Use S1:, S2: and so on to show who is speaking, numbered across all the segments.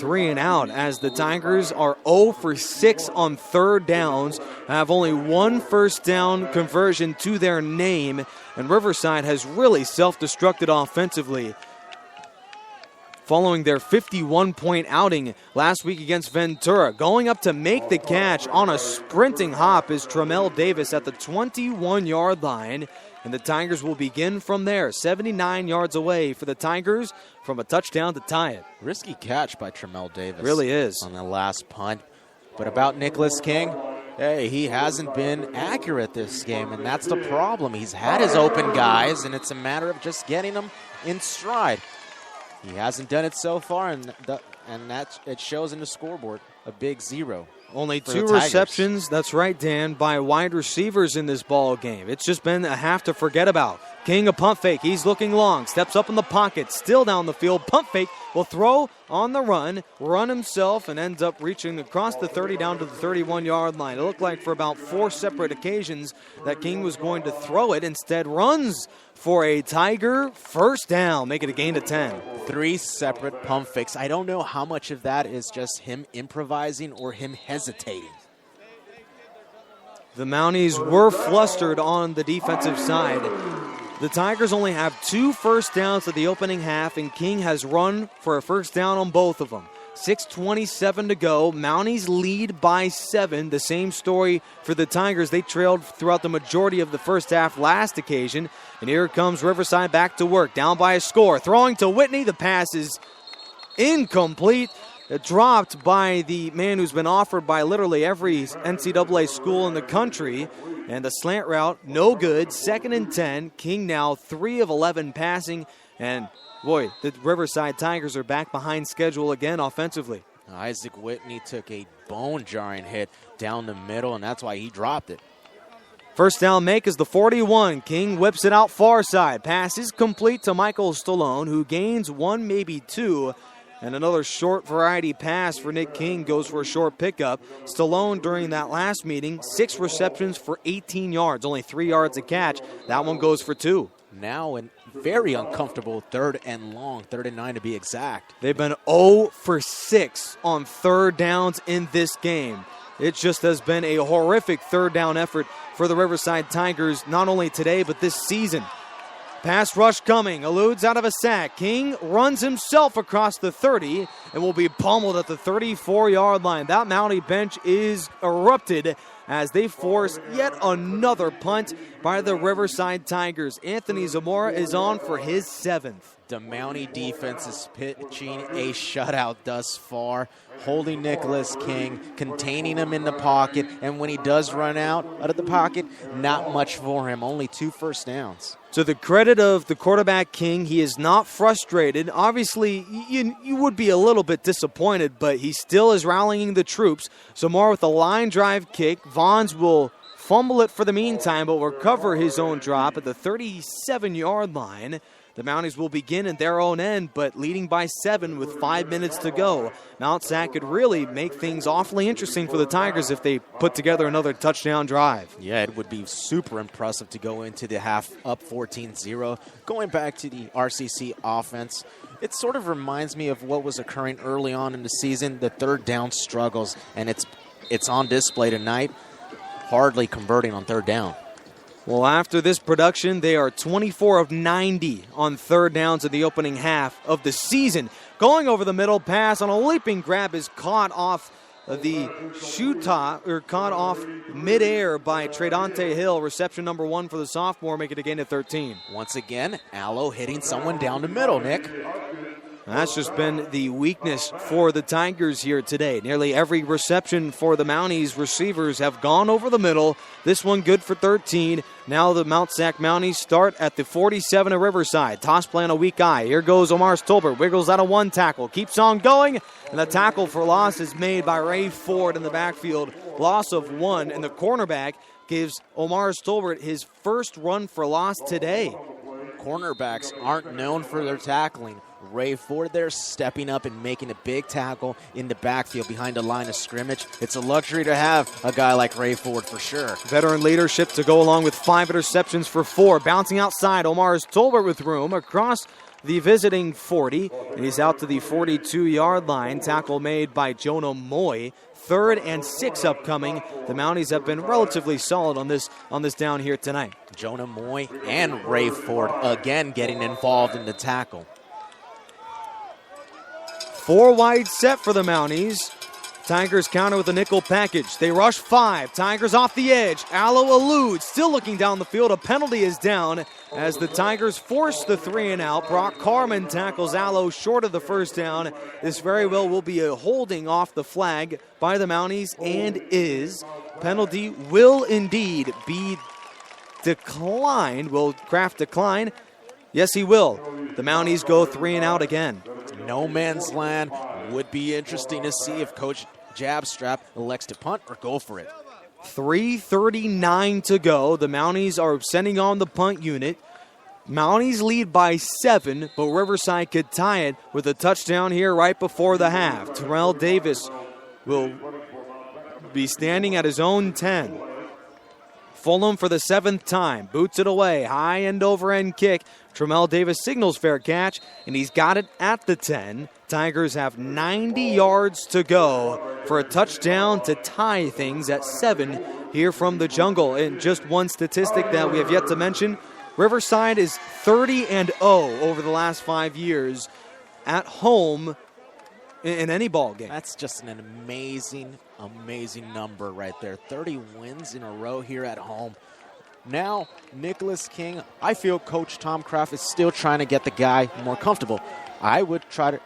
S1: 3 and out as the Tigers are 0 for 6 on third downs, have only 1 first down conversion to their name, and Riverside has really self-destructed offensively. Following their 51-point outing last week against Ventura. Going up to make the catch on a sprinting hop is Tremel Davis at the 21-yard line. And the Tigers will begin from there. 79 yards away for the Tigers from a touchdown to tie it.
S2: Risky catch by Tremel Davis.
S1: Really is.
S2: On the last punt. But about Nicholas King, hey, he hasn't been accurate this game, and that's the problem. He's had his open guys, and it's a matter of just getting them in stride. He hasn't done it so far, and that it shows in the scoreboard, a big 0.
S1: Only 2 receptions, that's right, Dan, by wide receivers in this ball game. It's just been a half to forget about. King, a pump fake. He's looking long, steps up in the pocket, still down the field. Pump fake, will throw on the run himself, and ends up reaching across the 30 down to the 31-yard line. It looked like for about 4 separate occasions that King was going to throw it. Instead, runs for a Tiger first down, make it a gain of 10.
S2: 3 separate pump fakes. I don't know how much of that is just him improvising or him hesitating.
S1: The Mounties were flustered on the defensive side. The Tigers only have 2 first downs at the opening half, and King has run for a first down on both of them. 6:27 to go. Mounties lead by 7. The same story for the Tigers. They trailed throughout the majority of the first half last occasion. And here comes Riverside back to work. Down by a score. Throwing to Whitney. The pass is incomplete. Dropped by the man who's been offered by literally every NCAA school in the country. And the slant route, no good. 2nd and 10. King now 3 of 11 passing. And boy, the Riverside Tigers are back behind schedule again offensively.
S2: Isaac Whitney took a bone-jarring hit down the middle, and that's why he dropped it.
S1: First down make is the 41. King whips it out far side. Pass is complete to Michael Stallone, who gains 1, maybe 2. And another short variety pass for Nick King goes for a short pickup. Stallone, during that last meeting, 6 receptions for 18 yards, only 3 yards a catch. That one goes for 2.
S2: Now a very uncomfortable 3rd and long, 3rd and 9 to be exact.
S1: They've been 0 for 6 on third downs in this game. It just has been a horrific third down effort for the Riverside Tigers, not only today, but this season. Pass rush coming, eludes out of a sack. King runs himself across the 30 and will be pummeled at the 34-yard line. That Mountie bench is erupted as they force yet another punt by the Riverside Tigers. Anthony Zamora is on for his 7th.
S2: The Mountie defense is pitching a shutout thus far, holding Nicholas King, containing him in the pocket, and when he does run out of the pocket, not much for him, only 2 first downs.
S1: To the credit of the quarterback King, he is not frustrated. Obviously, you would be a little bit disappointed, but he still is rallying the troops. Zamora with a line drive kick. Vaughns will fumble it for the meantime, but will recover his own drop at the 37-yard line. The Mounties will begin in their own end, but leading by 7 with 5 minutes to go. Mount SAC could really make things awfully interesting for the Tigers if they put together another touchdown drive.
S2: Yeah, it would be super impressive to go into the half up 14-0. Going back to the RCC offense, it sort of reminds me of what was occurring early on in the season, the third down struggles, and it's on display tonight, hardly converting on third down.
S1: Well, after this production, they are 24 of 90 on third downs in the opening half of the season. Going over the middle, pass on a leaping grab is caught off the caught off midair by Tredante Hill. Reception number 1 for the sophomore, make it a gain of 13.
S2: Once again, Allo hitting someone down the middle, Nick.
S1: That's just been the weakness for the Tigers here today. Nearly every reception for the Mounties receivers have gone over the middle. This one good for 13. Now the Mount SAC Mounties start at the 47 of Riverside. Toss play on a weak eye. Here goes Omar Stolbert. Wiggles out of 1 tackle. Keeps on going. And the tackle for loss is made by Ray Ford in the backfield. Loss of 1. And the cornerback gives Omar Stolbert his first run for loss today.
S2: Cornerbacks aren't known for their tackling. Ray Ford there stepping up and making a big tackle in the backfield behind the line of scrimmage. It's a luxury to have a guy like Ray Ford for sure.
S1: Veteran leadership to go along with 5 interceptions for 4. Bouncing outside, Omar Stolbert with room across the visiting 40, and he's out to the 42-yard line. Tackle made by Jonah Moy. 3rd and 6 upcoming. The Mounties have been relatively solid on this down here tonight.
S2: Jonah Moy and Ray Ford again getting involved in the tackle.
S1: 4 wide set for the Mounties. Tigers counter with a nickel package. They rush 5. Tigers off the edge. Allo eludes. Still looking down the field. A penalty is down as the Tigers force the 3 and out. Brock Carman tackles Allo short of the first down. This very well will be a holding off the flag by the Mounties and is. Penalty will indeed be declined. Will Kraft decline? Yes, he will. The Mounties go 3 and out again.
S2: No man's land. Would be interesting to see if Coach Jabstrap elects to punt or go for it.
S1: 3:39 to go. The Mounties are sending on the punt unit. Mounties lead by 7, but Riverside could tie it with a touchdown here right before the half. Terrell Davis will be standing at his own 10. Fulham for the 7th time. Boots it away. High end over end kick. Terrell Davis signals fair catch, and he's got it at the 10. Tigers have 90 yards to go for a touchdown to tie things at 7 here from the jungle. And just one statistic that we have yet to mention, Riverside is 30-0 over the last 5 years at home in any ball game.
S2: That's just an amazing, amazing number right there. 30 wins in a row here at home. Now, Nicholas King, I feel Coach Tom Kraft is still trying to get the guy more comfortable. I would try to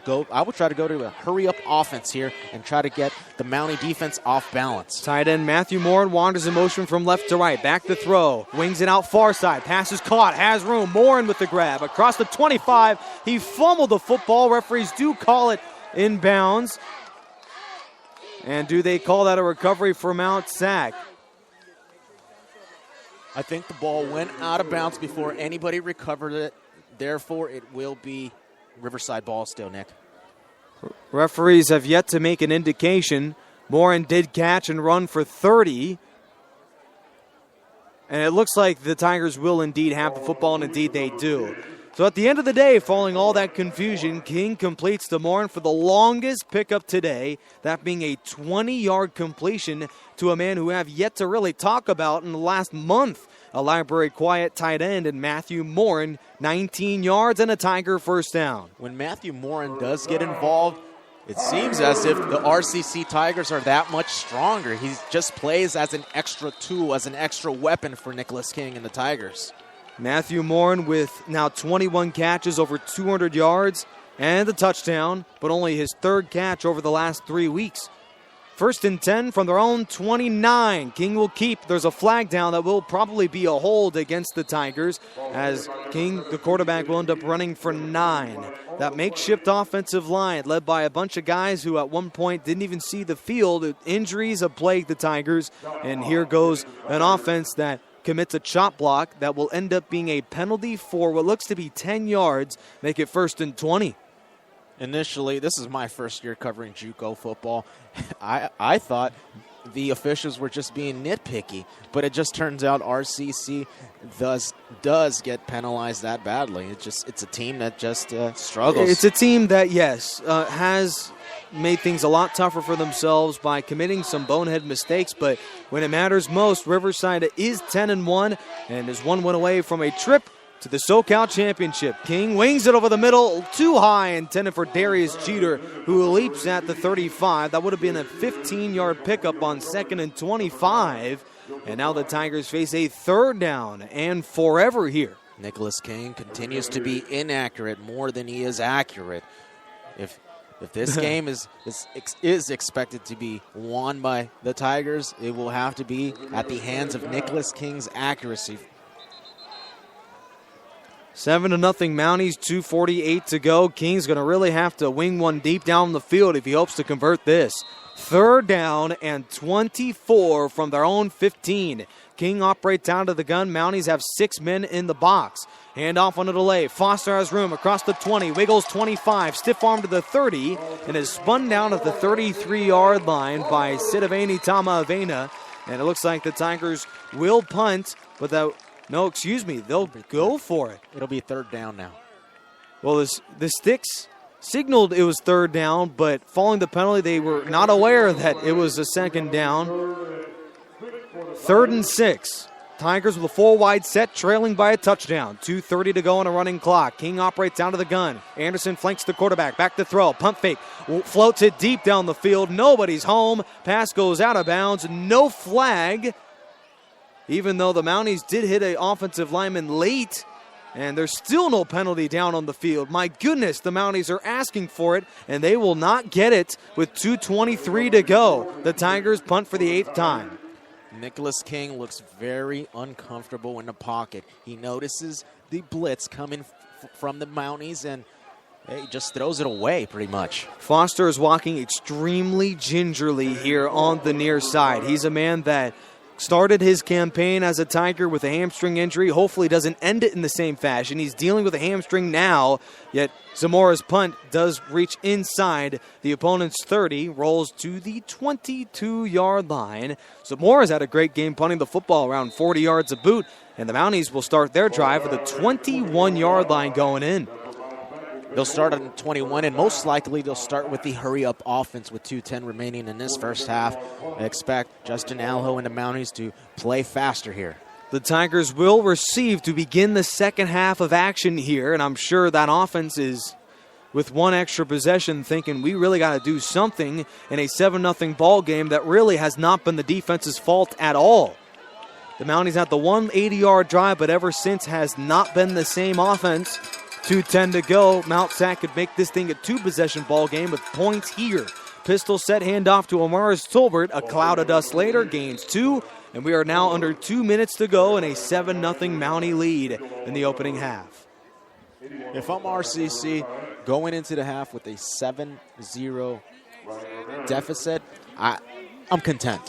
S2: go to a hurry-up offense here and try to get the Mountie defense off balance.
S1: Tight end Matthew Morin wanders in motion from left to right. Back to throw. Wings it out far side. Pass is caught. Has room. Morin with the grab. Across the 25. He fumbled the football. Referees do call it inbounds. And do they call that a recovery for Mount SAC?
S2: I think the ball went out of bounds before anybody recovered it. Therefore, it will be Riverside ball still, Nick.
S1: Referees have yet to make an indication. Morin did catch and run for 30. And it looks like the Tigers will indeed have the football, and indeed they do. So at the end of the day, following all that confusion, King completes to Morin for the longest pickup today, that being a 20-yard completion to a man who have yet to really talk about in the last month. A Library Quiet tight end and Matthew Morin, 19 yards and a Tiger first down.
S2: When Matthew Morin does get involved, it seems as if the RCC Tigers are that much stronger. He just plays as an extra tool, as an extra weapon for Nicholas King and the Tigers.
S1: Matthew Morin with now 21 catches over 200 yards and a touchdown, but only his 3rd catch over the last 3 weeks. 1st and 10 from their own 29. King will keep. There's a flag down that will probably be a hold against the Tigers as King, the quarterback, will end up running for 9. That makeshift offensive line led by a bunch of guys who at one point didn't even see the field. Injuries have plagued the Tigers, and here goes an offense that commits a chop block that will end up being a penalty for what looks to be 10 yards, make it 1st and 20.
S2: Initially, this is my first year covering JUCO football. I thought the officials were just being nitpicky, but it just turns out RCC does get penalized that badly. It's a team that just struggles.
S1: It's a team that, yes, has made things a lot tougher for themselves by committing some bonehead mistakes, but when it matters most, Riverside is 10-1 and is 1 win away from a trip to the SOCAL Championship. King wings it over the middle, too high, intended for Darius Jeter, who leaps at the 35. That would have been a 15-yard pickup on 2nd and 25. And now the Tigers face a 3rd down and forever here.
S2: Nicholas King continues to be inaccurate more than he is accurate. If this game is expected to be won by the Tigers, it will have to be at the hands of Nicholas King's accuracy.
S1: 7-0 Mounties, 2:48 to go. King's going to really have to wing one deep down the field if he hopes to convert this. 3rd down and 24 from their own 15. King operates out of the gun. Mounties have 6 men in the box. Hand off on a delay. Foster has room across the 20. Wiggles 25. Stiff arm to the 30 and is spun down at the 33-yard line by Sidavani Tama-Avena. And it looks like the Tigers will punt, but they'll go for it.
S2: It'll be 3rd down now.
S1: Well, the sticks signaled it was third down, but following the penalty, they were not aware that it was a second down. 3rd and 6. Tigers with a full wide set, trailing by a touchdown. 2:30 to go on a running clock. King operates out of the gun. Anderson flanks the quarterback. Back to throw. Pump fake. Floats it deep down the field. Nobody's home. Pass goes out of bounds. No flag. Even though the Mounties did hit an offensive lineman late, and there's still no penalty down on the field. My goodness, the Mounties are asking for it, and they will not get it with 2:23 to go. The Tigers punt for the 8th time.
S2: Nicholas King looks very uncomfortable in the pocket. He notices the blitz coming from the Mounties, and he just throws it away pretty much.
S1: Foster is walking extremely gingerly here on the near side. He's a man that started his campaign as a Tiger with a hamstring injury. Hopefully doesn't end it in the same fashion. He's dealing with a hamstring now, yet Zamora's punt does reach inside the opponent's 30, rolls to the 22-yard line. Zamora's had a great game punting the football around 40 yards a boot, and the Mounties will start their drive with a 21-yard line going in.
S2: They'll start on 21, and most likely they'll start with the hurry-up offense with 2:10 remaining in this first half. I expect Justin Alho and the Mounties to play faster here.
S1: The Tigers will receive to begin the second half of action here, and I'm sure that offense is, with one extra possession, thinking we really got to do something in a 7-0 ball game that really has not been the defense's fault at all. The Mounties had the 180-yard drive, but ever since has not been the same offense. 2:10 to go. Mount Sac could make this thing a 2-possession ball game with points here. Pistol set handoff to Amaris Tolbert. A cloud of dust later, gains 2. And we are now under 2 minutes to go in a 7-0 Mountie lead in the opening half.
S2: If I'm RCC going into the half with a 7-0 deficit, I'm content.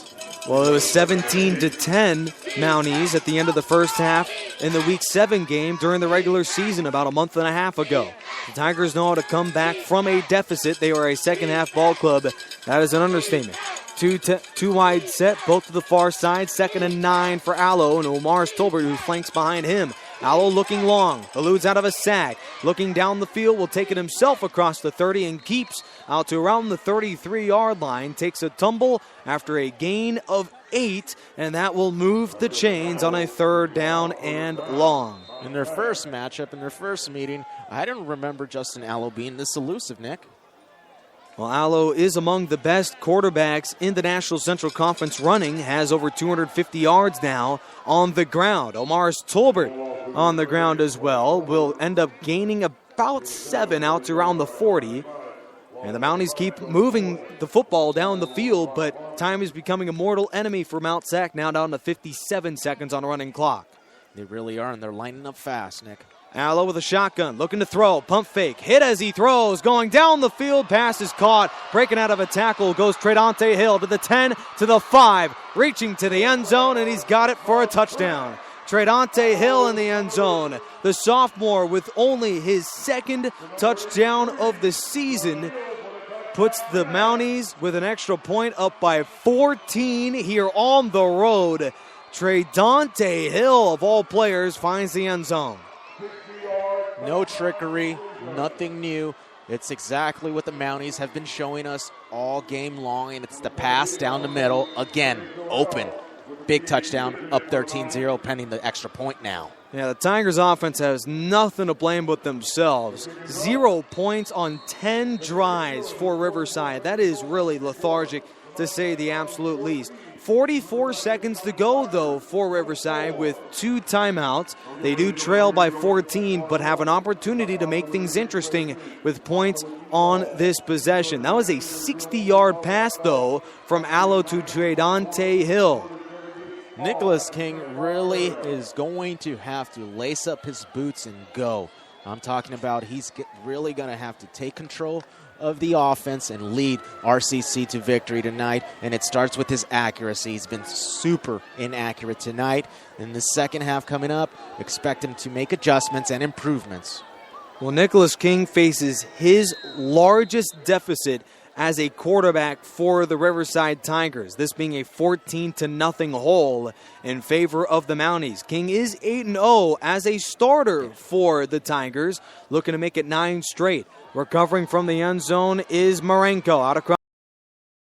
S1: Well, it was 17-10 Mounties at the end of the first half in the Week 7 game during the regular season about a month and a half ago. The Tigers know how to come back from a deficit. They are a second-half ball club. That is an understatement. Two wide set, both to the far side. 2nd and 9 for Allo, and Omar Stolbert, who flanks behind him. Allo looking long, eludes out of a sack. Looking down the field, will take it himself across the 30 and keeps out to around the 33-yard line. Takes a tumble after a gain of 8, and that will move the chains on a 3rd down and long.
S2: In their first matchup, in their first meeting, I don't remember Justin Allo being this elusive, Nick.
S1: Well, Allo is among the best quarterbacks in the National Central Conference running, has over 250 yards now on the ground. Omar's Tolbert on the ground as well, will end up gaining about 7 out to around the 40. And the Mounties keep moving the football down the field, but time is becoming a mortal enemy for Mount Sac, now down to 57 seconds on a running clock.
S2: They really are, and they're lining up fast, Nick.
S1: Allo with a shotgun, looking to throw, pump fake, hit as he throws, going down the field, pass is caught, breaking out of a tackle, goes Tredante Hill to the 10, to the 5, reaching to the end zone, and he's got it for a touchdown. Tredante Hill in the end zone. The sophomore with only his 2nd touchdown of the season puts the Mounties with an extra point up by 14 here on the road. Tredante Hill, of all players, finds the end zone.
S2: No trickery, nothing new. It's exactly what the Mounties have been showing us all game long, and it's the pass down the middle. Again, open. Big touchdown, up 13-0, pending the extra point now.
S1: Yeah, the Tigers offense has nothing to blame but themselves. 0 points on 10 drives for Riverside. That is really lethargic, to say the absolute least. 44 seconds to go, though, for Riverside with 2 timeouts. They do trail by 14, but have an opportunity to make things interesting with points on this possession. That was a 60-yard pass, though, from Allo to Tredante Hill.
S2: Nicholas King really is going to have to lace up his boots and go. I'm talking about he's really going to have to take control of the offense and lead RCC to victory tonight, and it starts with his accuracy. He's been super inaccurate tonight. In the second half coming up, expect him to make adjustments and improvements.
S1: Well, Nicholas King faces his largest deficit as a quarterback for the Riverside Tigers, this being a 14-0 hole in favor of the Mounties. King is 8-0 as a starter for the Tigers, looking to make it 9 straight. Recovering from the end zone is Marenko out across